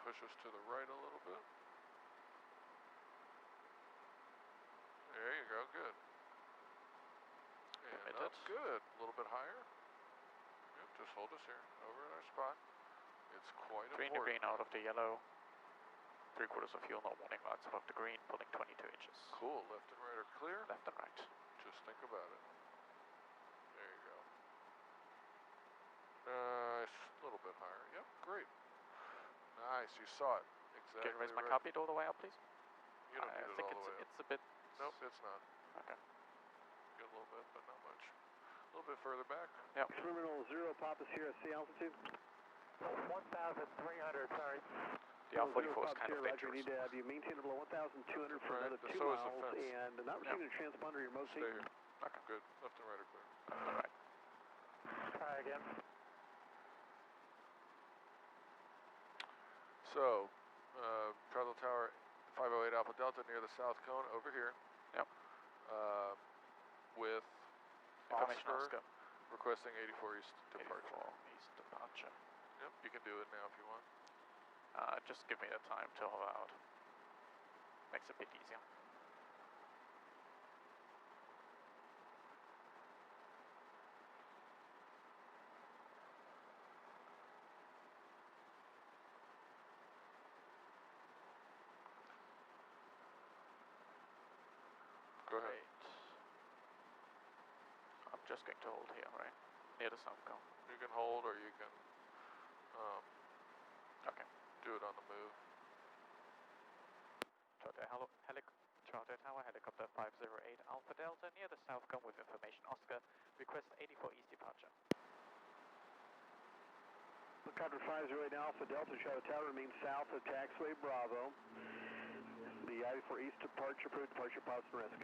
push us to the right a little bit. There you go, good. And up, good. A little bit higher. Yep, just hold us here, over in our spot. It's quite green important. Green out of the yellow. 3/4 of fuel, no warning lights above the green, pulling 22 inches. Cool, left and right are clear? Left and right. Just think about it. There you go. Nice, a little bit higher. Yep, great. Nice, you saw it. Exactly. Can you raise my right. car beat all the way up, please? You don't need it all the way up. It's a bit... Nope, it's not. Okay. Get a little bit, but not much. A little bit further back. Yep. Terminal 0, Papa Sierra, sea altitude. 1,300, sorry. The R44 is kind of dangerous. We need to have you maintain below 1,200 for another 2 so is the miles, fence. and not receiving a transponder, your most Stay here. Okay, good. Left and right are clear. Left and right. Try again. So, TROUTDALE Tower 508 Alpha Delta near the south cone over here. Yep. With Oscar requesting 84 east departure. 84 east departure. Yep, you can do it now if you want. Just give me the time to hold out. Makes it a bit easier. Go ahead. Great. I'm just going to hold here, right? Near the south cone. You can hold or you can Okay. do it on the move. TROUTDALE Tower, helicopter 508 Alpha Delta near the south cone with information Oscar. Request 84 east departure. Helicopter 508 Alpha Delta, Shadow Tower remains south of taxiway Bravo. The I-84 east departure, approved departure, pilots and risk.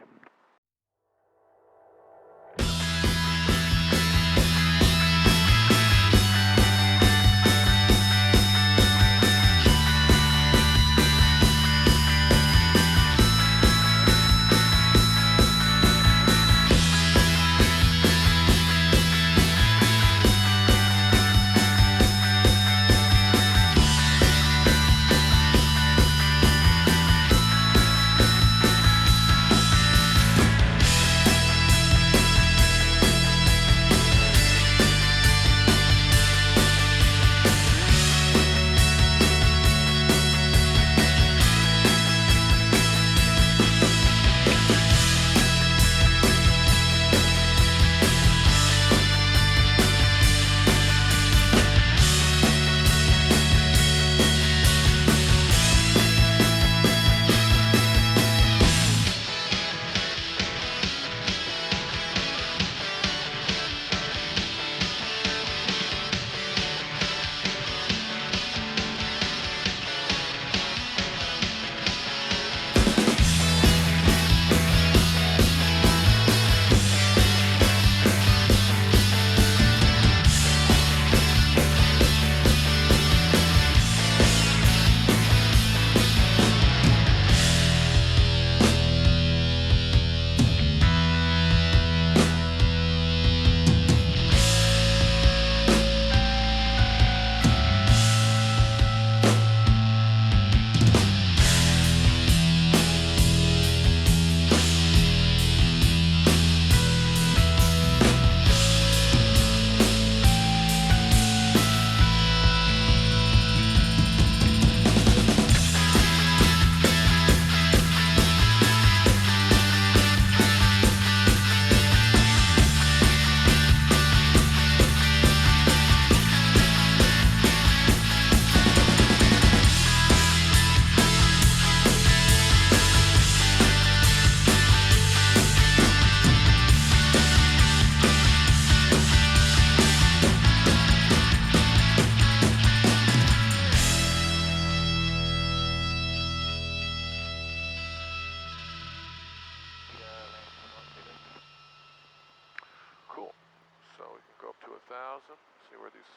See where these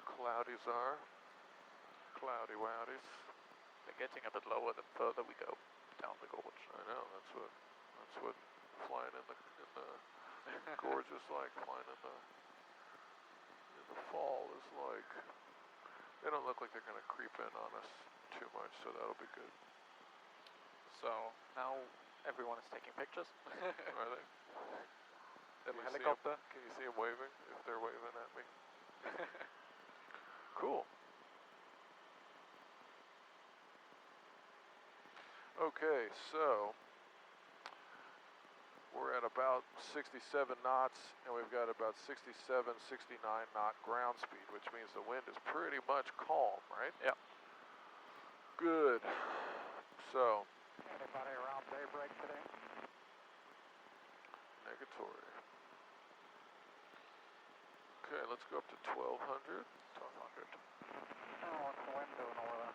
cloudies are. Cloudy wowdies. They're getting a bit lower the further we go down the gorge. I know, that's what flying in the gorge is like. Flying in the fall is like. They don't look like they're gonna creep in on us. too much, so that'll be good. So now everyone is taking pictures. Are they? Little Can you see 'em? helicopter. Can you see them waving? If they're waving at me. Cool. Okay, so we're at about 67 knots, and we've got about 67, 69 knot ground speed, which means the wind is pretty much calm, right? Yep. Good. So, Anybody around daybreak today? negatory. Okay, let's go up to 1200. 1200. Oh, what's the wind doing over there?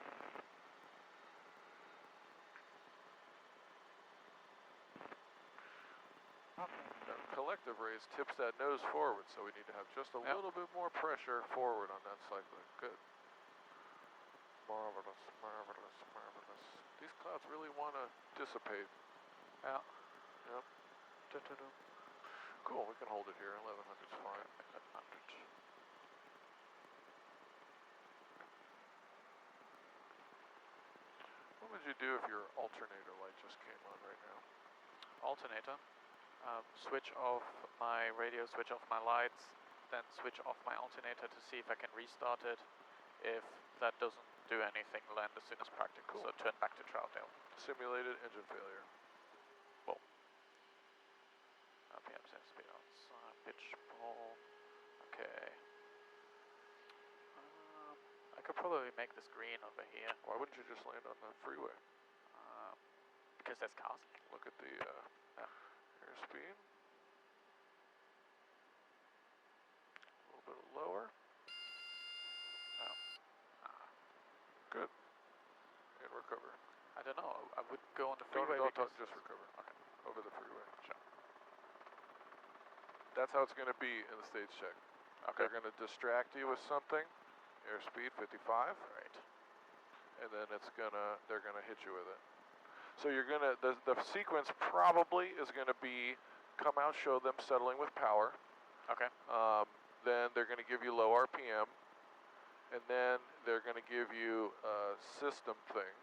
That collective raise tips that nose forward, so we need to have just a little bit more pressure forward on that cycling. Good. Marvelous, marvelous, marvelous. These clouds really want to dissipate. Yeah. Yep. Cool, we can hold it here. 1100's fine. 1100. What would you do if your alternator light just came on right now? Alternator. Switch off my radio, switch off my lights, then switch off my alternator to see if I can restart it. If that doesn't do anything, land as soon as practical. Cool. So turn back to TROUTDALE. Simulated engine failure. Well. RPM, speed outside, pitch pull. Okay. I could probably make this green over here. Why wouldn't you just land on the freeway? Because there's cars. Look at the airspeed. A little bit lower. Good. And recover. I don't know. I would go on the Don't freeway. just recover. Okay. Over the freeway. Sure. That's how it's going to be in the stage check. Okay. They're going to distract you with something. Airspeed 55. Right. And then they're gonna hit you with it. So you're gonna, the sequence probably is gonna be, come out, show them settling with power. Okay. Then they're gonna give you low RPM. And then they're gonna give you a system thing.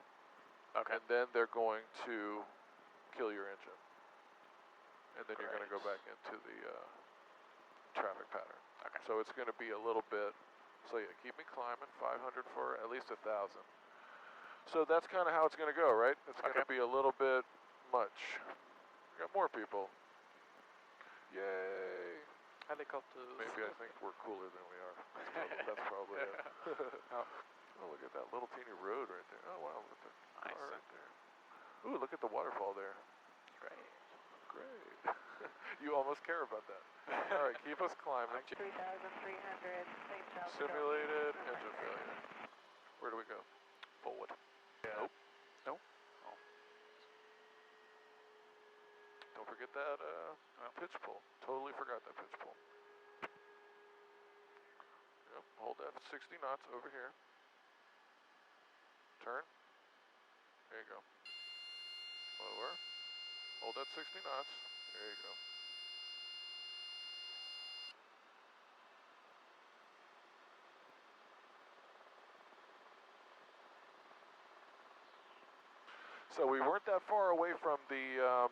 Okay. And then they're going to kill your engine. And then you're gonna go back into the traffic pattern. Okay. So it's gonna be a little bit, so yeah, keep me climbing, 500 for at least 1,000. So that's kind of how it's going to go, right? It's going to be a little bit much. We got more people. Yay. Helicopters. Maybe I think we're cooler than we are. That's probably it. Oh, look at that little teeny road right there. Oh, wow, look at the car right there. Ooh, look at the waterfall there. Great. Great. You almost care about that. All right, keep us climbing. 3,300, same South Simulated engine failure. Where do we go? Forward. Nope. No? Oh. Don't forget that pitch pull. Totally forgot that pitch pull. Yep, hold that 60 knots over here. Turn. There you go. Lower. Hold that 60 knots. There you go. So we weren't that far away from the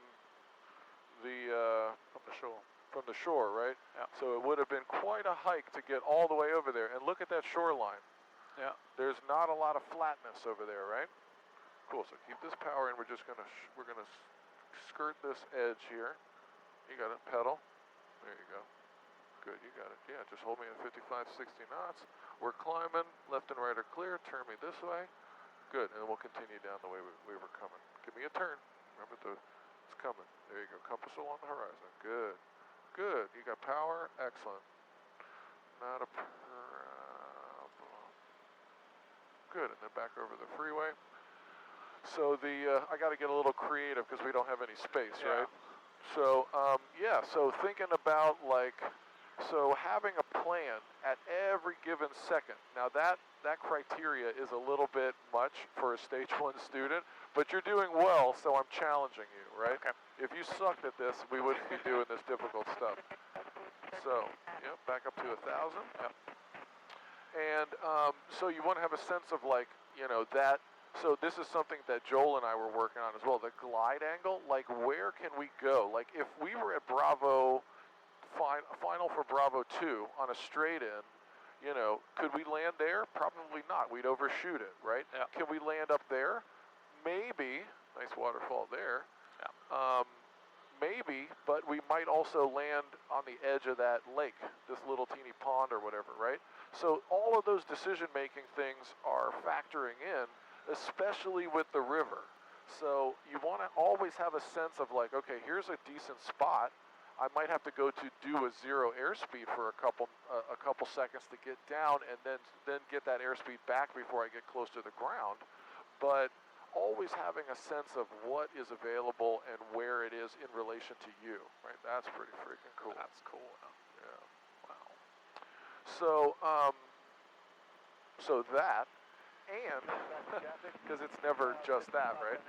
From the shore. from the shore, right? Yeah. So it would have been quite a hike to get all the way over there. And look at that shoreline. Yeah. There's not a lot of flatness over there, right? Cool. So keep this power in. We're just gonna skirt this edge here. You got it. Pedal. There you go. Good. You got it. Yeah. Just hold me at 55, 60 knots. We're climbing. Left and right are clear. Turn me this way. Good. And we'll continue down the way we were coming. Give me a turn. Remember it's coming. There you go. Compass along the horizon. Good. Good. You got power. Excellent. Not a problem. Good. And then back over the freeway. So I got to get a little creative because we don't have any space, right? So so thinking about so having a plan at every given second. Now that criteria is a little bit much for a stage 1 student, but you're doing well, so I'm challenging you, right? Okay. If you sucked at this, we wouldn't be doing this difficult stuff. So, yep, back up to 1,000. Yep. And so you want to have a sense of that So this is something that Joel and I were working on as well. The glide angle, like where can we go? Like if we were at Bravo, final for Bravo 2 on a straight in, you know, could we land there? Probably not. We'd overshoot it, right? Yeah. Can we land up there? Maybe. Nice waterfall there. Yeah. Maybe, but we might also land on the edge of that lake, this little teeny pond or whatever, right? So all of those decision-making things are factoring in, especially with the river. So you want to always have a sense of like, okay, here's a decent spot. I might have to go to do a zero airspeed for a couple seconds to get down, and then get that airspeed back before I get close to the ground. But always having a sense of what is available and where it is in relation to you, right? That's pretty freaking cool. That's cool. Yeah. Wow. So, so that, and because it's never just that, right?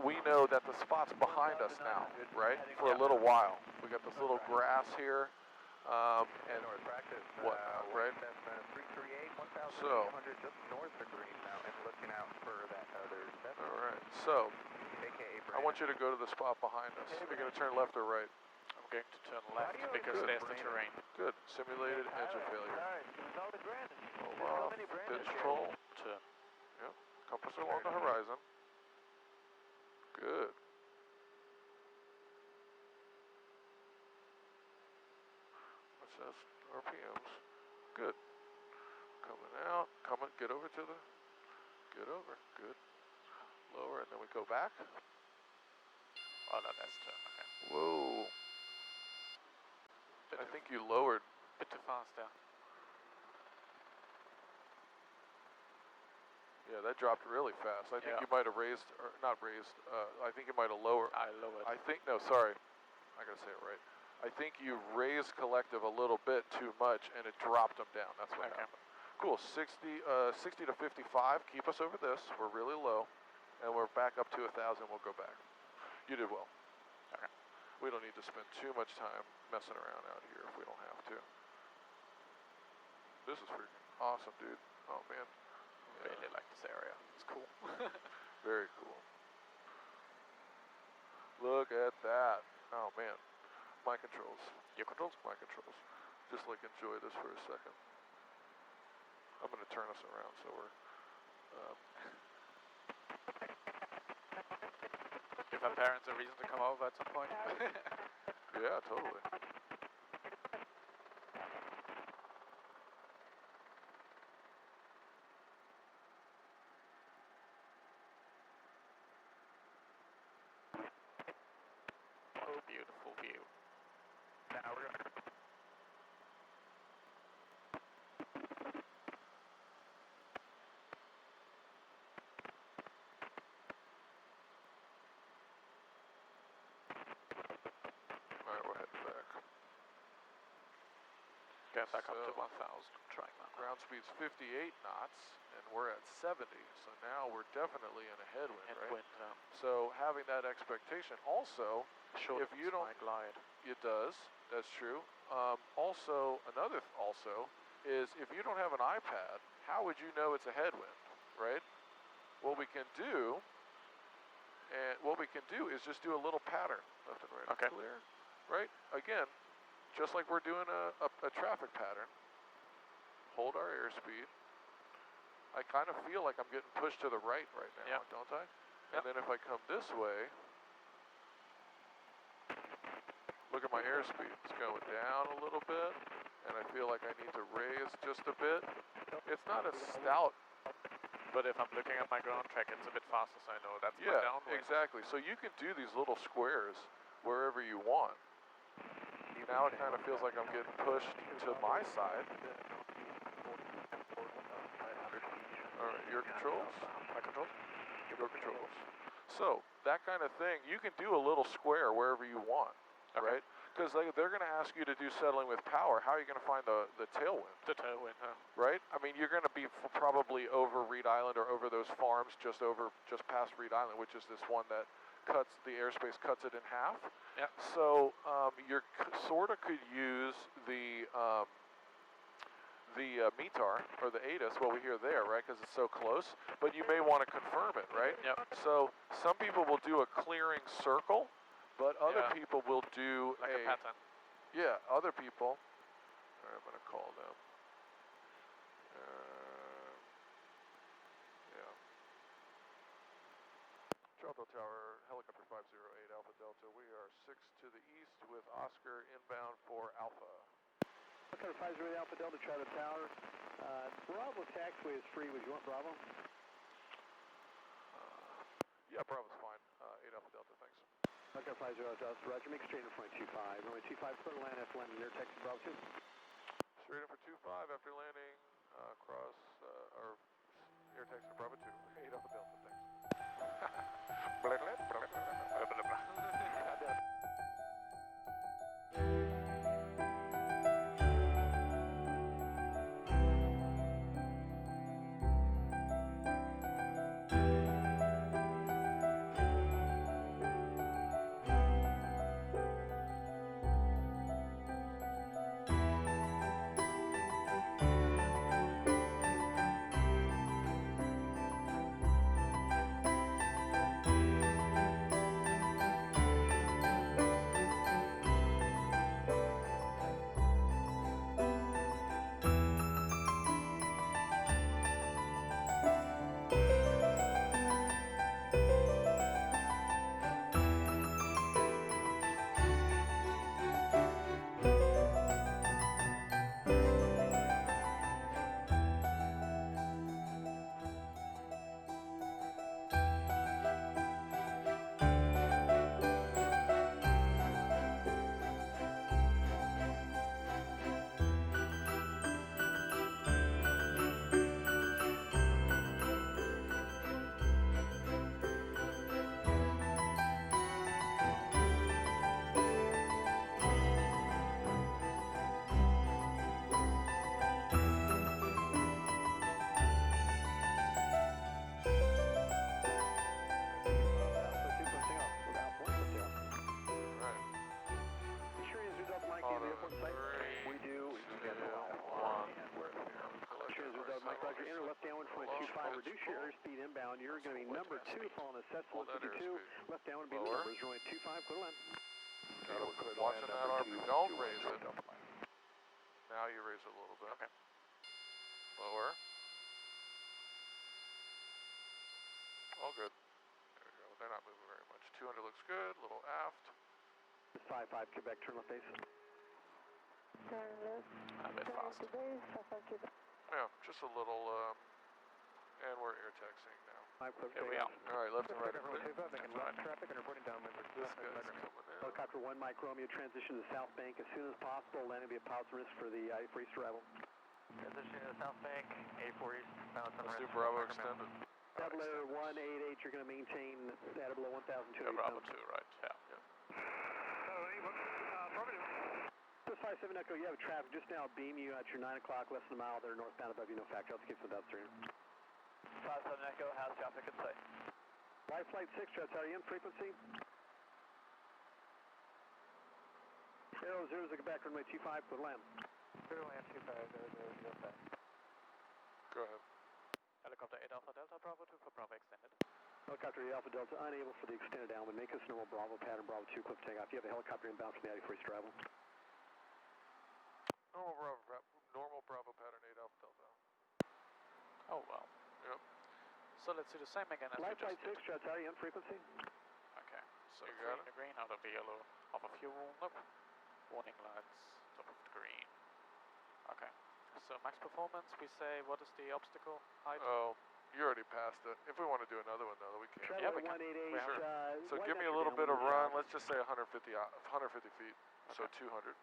We know that the spot's behind us now, right? For a little while. We got this little grass here, and whatnot, right? So, all right. So, I want you to go to the spot behind us. You're going to turn left or right? I'm going to turn left because there's the terrain. Good. Simulated engine failure. Hold off. Control. Turn. Yep. Compass along the horizon. Good. What's this? RPMs. Good. Coming out. Coming. Get over to the. Get over. Good. Lower, and then we go back. Oh, no, that's turn. Okay. Whoa. I think you lowered. Bit too fast there. Yeah, that dropped really fast. I think Yeah. you might have raised, or not raised, I think you might have lowered. I lowered. I think, no, sorry. I gotta say it right. I think you raised collective a little bit too much and it dropped them down. That's what happened. Cool, 60 to 55. Keep us over this. We're really low. And we're back up to 1,000. We'll go back. You did well. Okay. We don't need to spend too much time messing around out here if we don't have to. This is freaking awesome, dude. Oh, man. I really like this area. It's cool. Very cool. Look at that. Oh, man. My controls. Your controls? My controls. Just like enjoy this for a second. I'm going to turn us around so we're... Give our parents a reason to come over at some point. yeah, totally. Oh, beautiful view. Now we're going to... Alright, we're heading back. Get back up to So, 1,000. Trying that. Ground speed's 58 knots, and we're at 70. So now we're definitely in a headwind, right? Headwind. So having that expectation. Also, if you don't... my glide. It does. That's true. Also, another also is if you don't have an iPad, how would you know it's a headwind, right? What we can do, is just do a little pattern left and right. Okay. Clear, right? Again, just like we're doing a traffic pattern. Hold our airspeed. I kind of feel like I'm getting pushed to the right now, don't I? And then if I come this way. Look at my airspeed. It's going down a little bit, and I feel like I need to raise just a bit. It's not as stout. But if I'm looking at my ground track, it's a bit faster, so I know that's my downwind. Exactly. So you can do these little squares wherever you want. Now it kind of feels like I'm getting pushed to my side. All right, your controls? My controls? Your controls. So, that kind of thing, you can do a little square wherever you want. Okay. Right? Because they're going to ask you to do settling with power. How are you going to find the tailwind? The tailwind, huh? Right? I mean, you're going to be probably over Reed Island or over those farms just past Reed Island, which is this one that the airspace cuts it in half. Yeah. So you sort of could use the the METAR or the ATIS, what we hear there, right? Because it's so close. But you may want to confirm it, right? Yep. So some people will do a clearing circle, but other people will do like a pattern. Yeah, other people. All right, I'm gonna call them. Yeah. TROUTDALE Tower, helicopter 508 Alpha Delta. We are 6 to the east with Oscar inbound for Alpha. Helicopter 508 Alpha Delta, TROUTDALE Tower. Bravo taxiway is free. Would you want Bravo? Yeah, Bravo's fine. 8 Alpha Delta, thanks. Helicopter 508 Delta, Roger. Make straight in for 25. Runway 25, clear to land after landing near Texas Bravo 2. Straight in for 25 after landing across our air taxi to Bravo 2. 8 Alpha Delta, thanks. Blah, blah, blah, blah, blah, blah, blah. Reduce your airspeed inbound. You're going to be number 2 following a Cessna 152. Left downwind, be the numbers. Runway 25, clear to land. Watching that RP. Don't raise it. Now you raise it a little bit. Okay. Lower. All good. There we go. They're not moving very much. 200 looks good. Little aft. 5-5, Quebec, turn left base. Turn left. A bit fast. Yeah, just a little, and we're air taxiing now. Here we are. All right, left and right. Traffic and reporting downwind. This guy's coming in. Helicopter 1, Mike Romeo, transition to the south bank as soon as possible. Landing will be a pilot's risk for the A4 East arrival. Transition to the south bank, A4 East, pilot's Let's do Bravo extended. Double Air 188, you're going to maintain that below 1,200. Bravo 2, right, yeah. Just 57 Echo, you have traffic just now beam you at your 9 o'clock, less than a mile there, northbound above you, no factor. Let's keep some downstream. 57 Echo, how's traffic in sight? Live flight 6, are you in frequency? Aero 0 to Quebec, runway 25, clear to land. Clear to land 25, 0, 0, 0, 5. Go ahead. Helicopter 8 Alpha Delta, Bravo 2 for Bravo extended. Helicopter 8 Alpha Delta, unable for the extended downwind. Make us normal Bravo pattern, Bravo 2, clip takeoff. You have a helicopter inbound from the A4 East arrival. Normal Bravo pattern 8 Alpha Delta. Oh, well. Yep. So let's do the same again as Live we just flight 6, did. are you in frequency? Okay, so You 3 got in it? the green, out of the yellow, off of fuel, nope. Warning lights, top of the green. Okay, so max performance, we say, what is the obstacle height? Oh, you already passed it. If we want to do another one, though, we can. Yeah, we can. 188, Sure. So right give me next a to little bit of downwind. run. Let's just say 150 feet. So 200.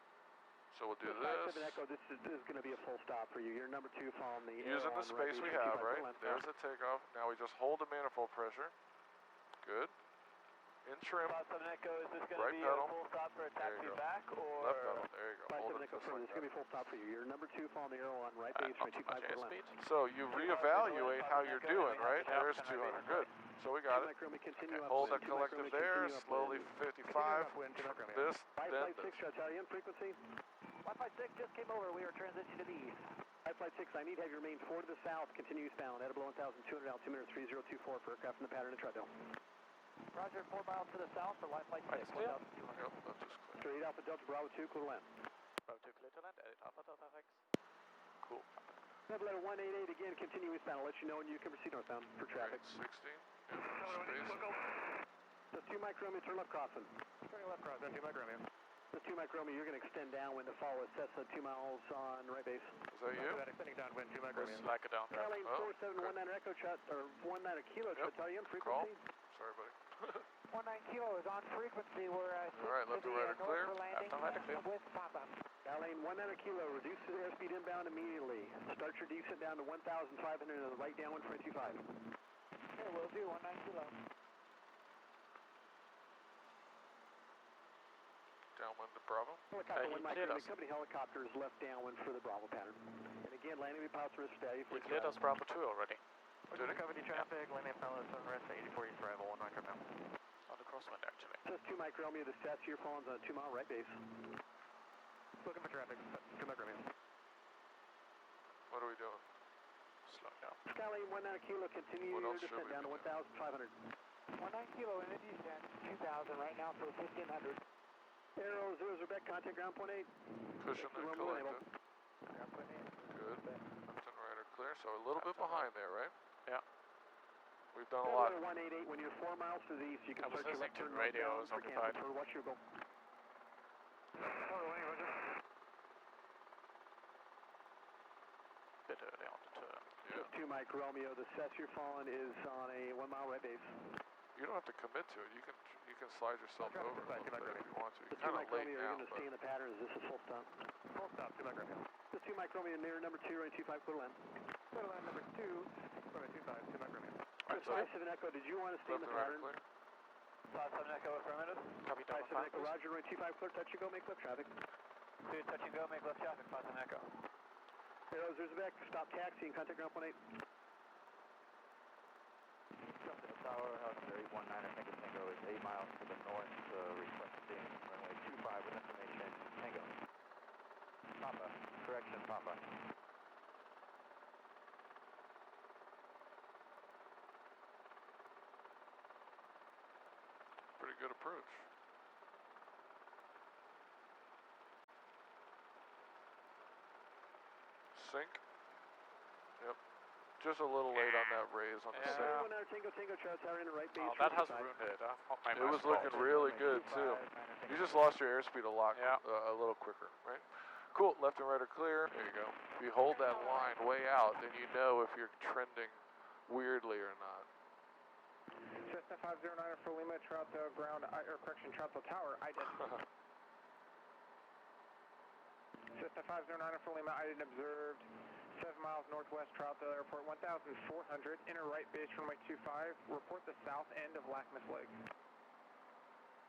So we'll do this. 57 Echo, this is going to be a full stop for you. You're number 2 following the Using the space we have, right? There's it. the takeoff. Now we just hold the manifold pressure. Good. In trim. 57 Echo, is this going Right to be pedal. a full stop for a There you taxi go. back, or? Left pedal. There you go. Hold 57 it Echo, just this like is going to be a full stop for you. You're number 2 following the arrow on right base, Not runway too much 25 clear airspeed. land. So you reevaluate how you're doing, right? Yeah. There's 200. Good. So we got it. Continue Hold upwind. that collective there. Slowly 55. This. Live Then flight 6, this. are you in frequency? Live flight 6 just came over, we are transitioning to the east. Live flight 6, I need to have your main 4 to the south, continue eastbound, at below 1,200 altimeter 3024 for aircraft in the pattern of TROUTDALE. Roger, 4 miles to the south for line flight 6, 1,200. Yep, that's just clear. Straight Alpha Delta Bravo 2, clear to land. Bravo 2 clear to land, edit Alpha Delta FX. Cool. Level letter 188 again, continue eastbound. I'll let you know when you can proceed northbound for traffic. 16. Yeah, space. Just 2 Mike Romeo, turn left crossing. Turning left cross, 2 Mike Romeo. Just 2 Mike Romeo, you're going to extend downwind to follow Cessna 2 miles on right base. Is that you? Extending downwind, 2 Mike There's Romeo. like a downdraft. Lane 4719 Echo Chat, or 19 Kilo, Yep. Italian Call. frequency. Sorry, buddy. 19 Kilo is on frequency. We're Alright, left and right are clear. Left and right are clear. with Papa. Lane 19 Kilo, reduce the airspeed inbound immediately. Start your descent down to 1,500 and right downwind for 25. Okay, we'll do 19 Kilo. Downwind to Bravo. Helicopter he 1 Mike cleared Romeo, us. company helicopters left downwind for the Bravo pattern. And again, landing with pilots risk value He for cleared us Bravo 2 already. Did he? Cover the traffic, landing pilots on rest 84 East arrival, 1 Mike Romeo. On the crosswind actually. Just 2 Mike Romeo, the stats here falls on a 2 mile right base. Looking for traffic, 2 Mike Romeo. What are we doing? Slowing down. Skylane 19 Kilo, continue What your else should descent we down to be doing? 1,500. 19 Kilo in the descent, 2,000 right now for 1,500. Arrow 0 Quebec, contact ground point 8. Cushion and Romeo collected. Good. Left and right are clear, so a little bit behind there, right? Yeah. We've done a lot. 188, when you're 4 miles to the east, you can I was start your listening left to turn the radio, I northbound was for occupied. Kansas. Watch your go. Bit early on the turn. Yeah. Just 2 Mike Romeo, the sets you're falling is on a 1 mile right base. You don't have to commit to it. You can slide yourself over a little bit if you want to. The You're 2 kind Mike of late Romeo, now, you're going to but stay in the pattern. Is this a full stop? Full stop, 2 Mike Romeo. The 2 Mike Romeo, near number 2, running 25, clear to land. Clear to land number 2, runway 25, 2 Mike Romeo. Alright, Just so 57 Echo, did you want to stay in left the and right are pattern? clear. 57 Echo affirmative. Copy down 57 Echo, Roger, running 25, clear, touch and go, make left traffic. Clear, touch and go, make left traffic, 57 Echo. Arrows, there's a back, stop taxi and contact ground point 8. Jumping the tower, helicopter 819, I think it's Tango is 8 miles to the north, requesting runway 25 with information, Tango. Papa, correction, Papa. Pretty good approach. Sink. Yep. Just a little late on that raise on the Yeah. sink. 1 out Tango, Tango, Trout Tower in the right base. Oh, that has 45. ruined it. My It was fault. looking really good too. You just lost your airspeed a lot, Yeah. a little quicker, right? Cool. Left and right are clear. There you go. If you hold that line way out, then you know if you're trending weirdly or not. Cessna 509 for Lima, Troutdale ground, or correction, Troutdale Tower, I did. Cessna 509 for Lima, I didn't observed. 7 miles northwest Troutdale Airport, 1,400, inner right base runway 25. Report the south end of Lackmus Lake.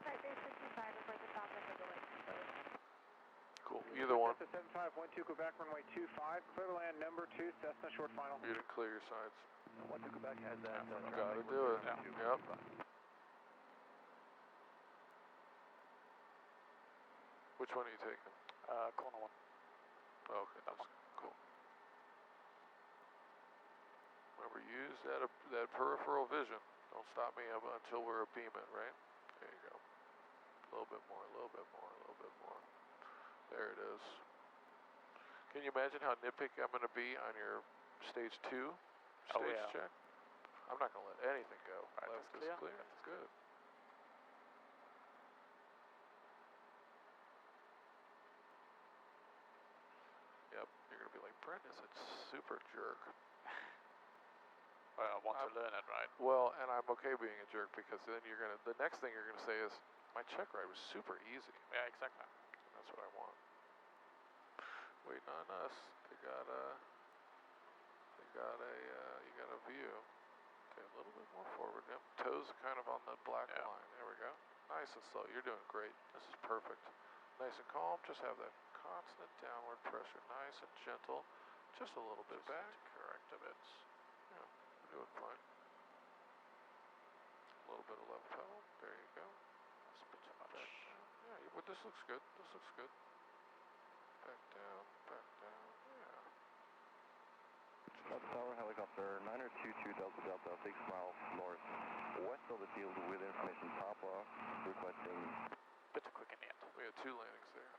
Right base 55 is like the top end of the lake. Cool. Either one. Cessna 7512 Quebec, runway 25. Clear to land number 2, Cessna short final. You didn't clear your sides. 12 Quebec has that. Gotta do it. Yep. Which one are you taking? Corner 1. Oh, okay, that's cool. Remember, use that peripheral vision. Don't stop me up until we're beaming, right? There you go. A little bit more, a little bit more, a little bit more. There it is. Can you imagine how nitpicky I'm going to be on your stage 2 stage yeah. check? I'm not going to let anything go. Right, Left that's is clear. clear. Left is Good. Yep, you're going to be like, Brent is a super jerk. Well, I want to learn it, right? Well, and I'm okay being a jerk because then the next thing you're going to say is, my check ride was super easy. Yeah, exactly. That's what I want. Waiting on us. You got a view. Okay, a little bit more forward. Yep, toes kind of on the black line. There we go. Nice and slow. You're doing great. This is perfect. Nice and calm. Just have that constant downward pressure. Nice and gentle. Just a little bit back. Correct a bit. Yeah, we're doing fine. A little bit of left pedal. There you go. That's a bit too much. Back down. Yeah, well, this looks good. This looks good. Back down, yeah. 6 miles northwest of the field with information Papa requesting. Bit too quick in the end. We had 2 landings there.